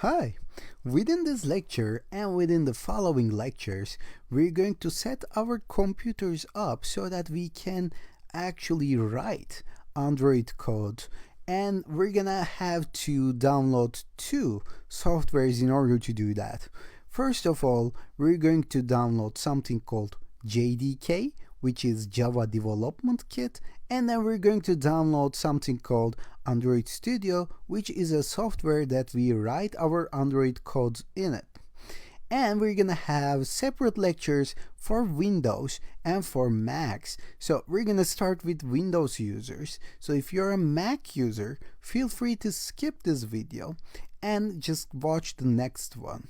Hi! Within this lecture and within the following lectures, we're going to set our computers up so that we can actually write Android code, and we're gonna have to download two softwares in order to do that. First of all, we're going to download something called JDK, which is Java Development Kit, and then we're going to download something called Android Studio, which is a software that we write our Android codes in it. And we're gonna have separate lectures for Windows and for Macs. So we're gonna start with Windows users. So if you're a Mac user, feel free to skip this video and just watch the next one.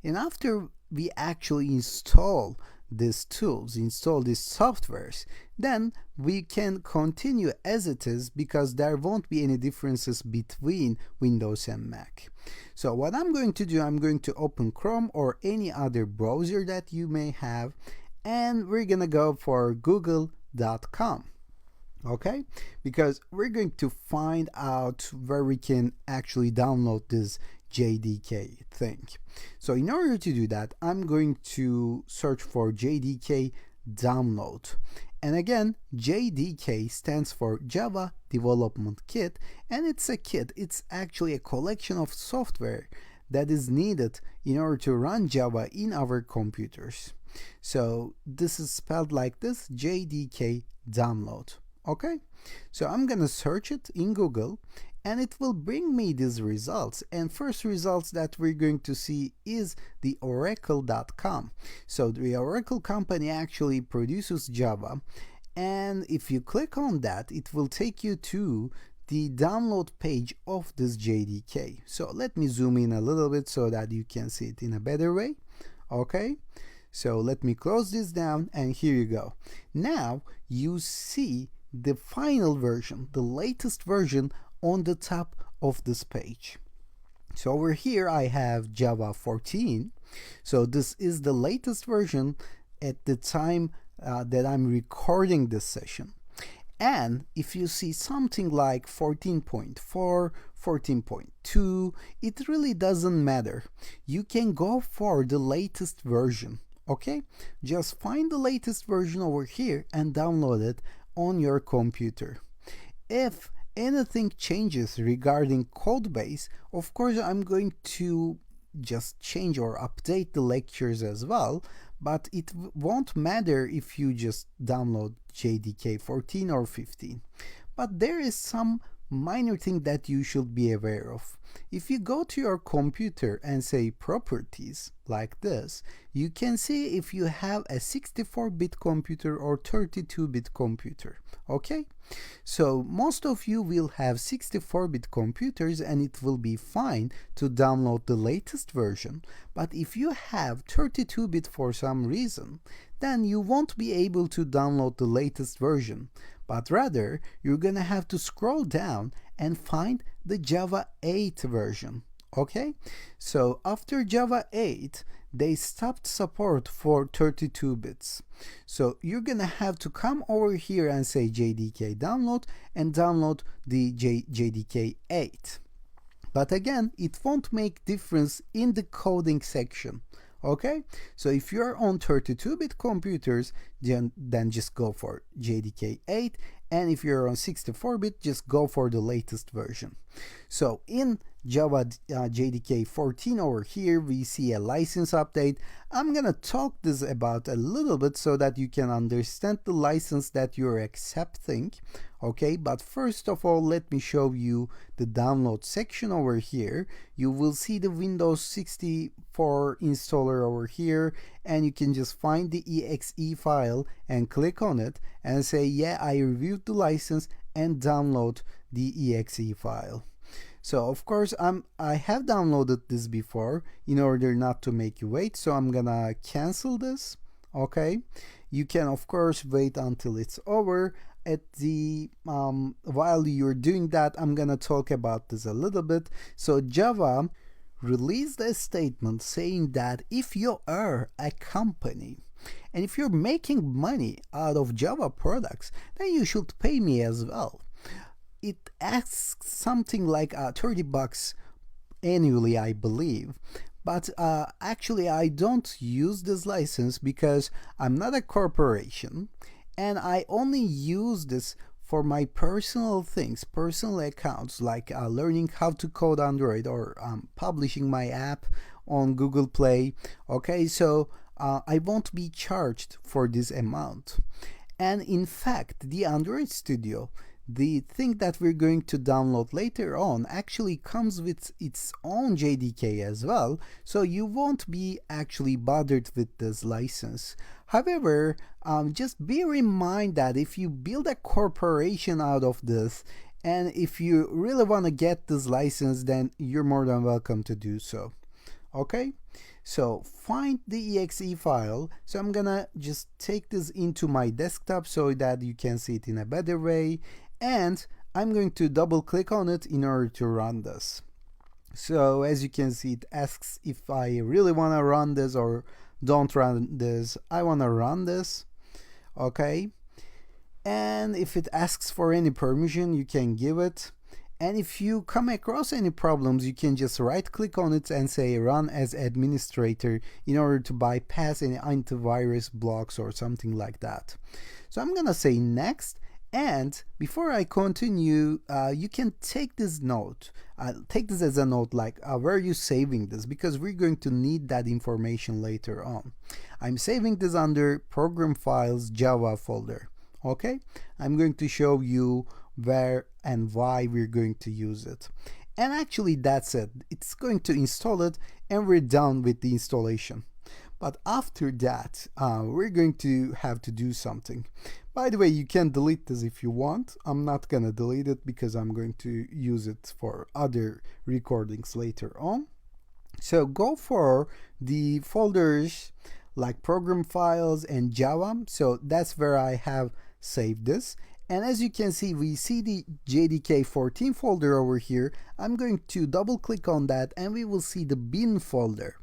And after we actually install these tools, install these softwares, then we can continue as it is because there won't be any differences between Windows and Mac. So what I'm going to do, I'm going to open Chrome or any other browser that you may have, and we're gonna go for google.com. Okay, because we're going to find out where we can actually download this JDK thing. So in order to do that, I'm going to search for JDK download. And again, JDK stands for Java Development Kit, and it's a kit. It's actually a collection of software that is needed in order to run Java in our computers. So this is spelled like this, JDK download. Okay, so I'm gonna search it in Google and it will bring me these results, and first results that we're going to see is the oracle.com. So the Oracle company actually produces Java, and if you click on that, it will take you to the download page of this JDK. So let me zoom in a little bit so that you can see it in a better way. Okay, so let me close this down, and here you go. Now you see the final version, the latest version on the top of this page. So over here I have Java 14. So this is the latest version at the time that I'm recording this session. And if you see something like 14.4, 14.2, it really doesn't matter. You can go for the latest version. Okay, just find the latest version over here and download it on your computer. If anything changes regarding code base, of course I'm going to just change or update the lectures as well, but it won't matter if you just download JDK 14 or 15. But there is some minor thing that you should be aware of. If you go to your computer and say properties like this, you can see if you have a 64-bit computer or 32-bit computer. Okay, so most of you will have 64-bit computers and it will be fine to download the latest version. But if you have 32-bit for some reason, then you won't be able to download the latest version, but rather you're gonna have to scroll down and find the Java 8 version. Okay, so after Java 8 they stopped support for 32 bits. So you're gonna have to come over here and say JDK download and download the JDK 8. But again, it won't make difference in the coding section. Okay, so if you're on 32-bit computers, then just go for JDK 8, and if you're on 64-bit, just go for the latest version. So in Java JDK 14 over here, we see a license update. I'm gonna talk this about a little bit so that you can understand the license that you're accepting. Okay, but first of all, let me show you the download section over here. You will see the Windows 64 installer over here, and you can just find the exe file and click on it and say, yeah, I reviewed the license, and download the exe file. So of course I have downloaded this before in order not to make you wait, so I'm gonna cancel this. Okay, you can of course wait until it's over. At the while you're doing that, I'm gonna talk about this a little bit. So Java released a statement saying that if you are a company and if you're making money out of Java products, then you should pay me as well. It asks something like $30 annually, I believe. But actually, I don't use this license because I'm not a corporation, and I only use this for my personal things, personal accounts, like learning how to code Android or publishing my app on Google Play. Okay, so I won't be charged for this amount. And in fact, the Android Studio, the thing that we're going to download later on, actually comes with its own JDK as well, so you won't be actually bothered with this license. However, just bear in mind that if you build a corporation out of this, and if you really want to get this license, then you're more than welcome to do so. Okay, so find the exe file. So I'm gonna just take this into my desktop so that you can see it in a better way, and I'm going to double click on it in order to run this. So as you can see, it asks if I really want to run this or don't run this. I want to run this. Okay, and if it asks for any permission, you can give it. And if you come across any problems, you can just right click on it and say run as administrator in order to bypass any antivirus blocks or something like that. So I'm gonna say next, and before I continue, you can take this note, take this as a note, like where are you saving this, because we're going to need that information later on. I'm saving this under program files Java folder. Okay, I'm going to show you where and why we're going to use it. And actually that's it. It's going to install it and we're done with the installation. But after that, we're going to have to do something. By the way, you can delete this if you want. I'm not gonna delete it because I'm going to use it for other recordings later on. So go for the folders like program files and Java. So that's where I have saved this. And as you can see, we see the JDK 14 folder over here. I'm going to double click on that and we will see the bin folder.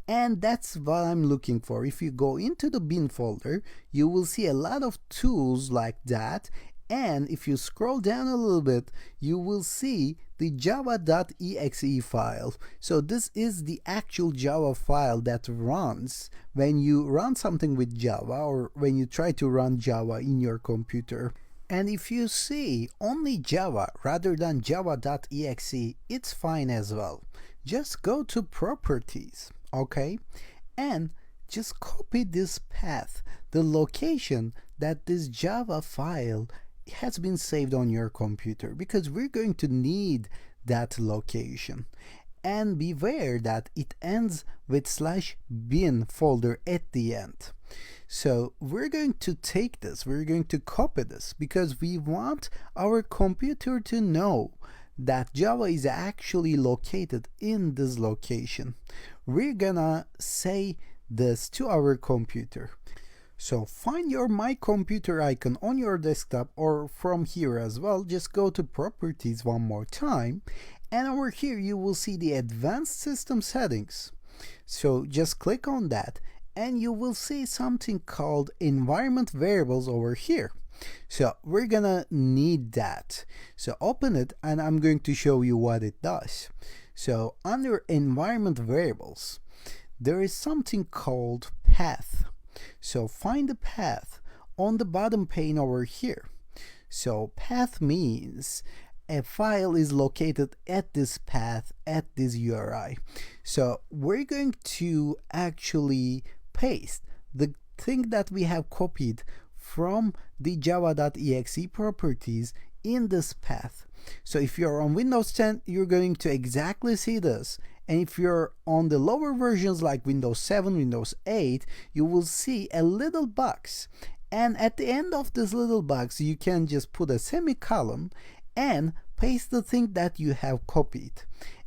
And that's what I'm looking for. If you go into the bin folder, you will see a lot of tools like that. And if you scroll down a little bit, you will see the java.exe file. So this is the actual Java file that runs when you run something with Java or when you try to run Java in your computer. And if you see only Java rather than java.exe, it's fine as well. Just go to properties, okay? And just copy this path, the location that this Java file has been saved on your computer, because we're going to need that location. And beware that it ends with /bin folder at the end. So we're going to take this, we're going to copy this because we want our computer to know that Java is actually located in this location. We're gonna say this to our computer. So find your My Computer icon on your desktop or from here as well. Just go to Properties one more time, and over here you will see the Advanced System Settings. So just click on that and you will see something called Environment Variables over here. So we're gonna need that. So open it and I'm going to show you what it does. So under Environment Variables, there is something called Path. So find the path on the bottom pane over here. So path means a file is located at this path, at this URI. So we're going to actually paste the thing that we have copied from the java.exe properties in this path. So if you're on Windows 10, you're going to exactly see this. And if you're on the lower versions like Windows 7, Windows 8, you will see a little box. And at the end of this little box, you can just put a semicolon and paste the thing that you have copied.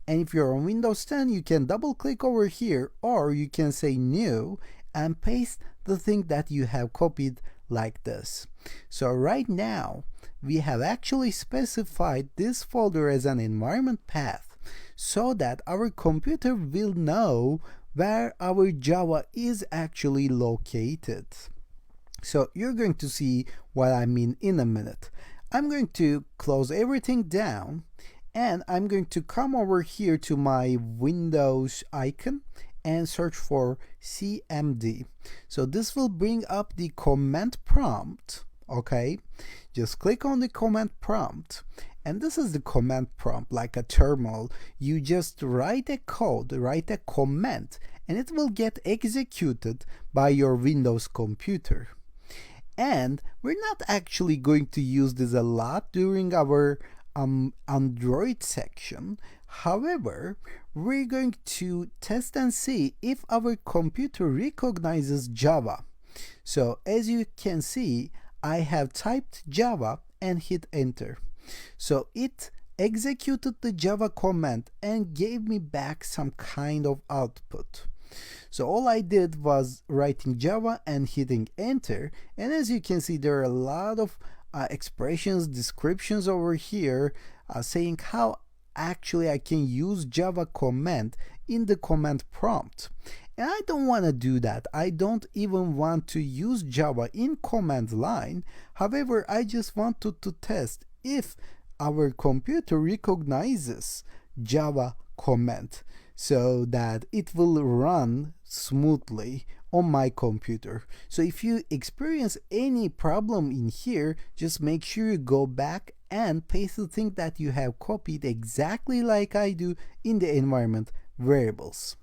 And if you're on Windows 10, you can double click over here, or you can say new and paste the thing that you have copied like this. So right now, we have actually specified this folder as an environment path so that our computer will know where our Java is actually located. So you're going to see what I mean in a minute. I'm going to close everything down, And I'm going to come over here to my Windows icon and search for CMD. So this will bring up the command prompt. Okay, just click on the command prompt, and this is the command prompt, like a terminal. You just write a code, write a command, and it will get executed by your Windows computer. And we're not actually going to use this a lot during our Android section. However, we're going to test and see if our computer recognizes Java. So as you can see, I have typed Java and hit enter. So it executed the Java command and gave me back some kind of output. So all I did was writing Java and hitting enter, and as you can see, there are a lot of expressions, descriptions over here saying how actually I can use Java command in the command prompt. And I don't want to do that. I don't even want to use Java in command line. However, I just wanted to test if our computer recognizes Java command so that it will run smoothly on my computer. So if you experience any problem in here, just make sure you go back and paste the thing that you have copied exactly like I do in the environment variables.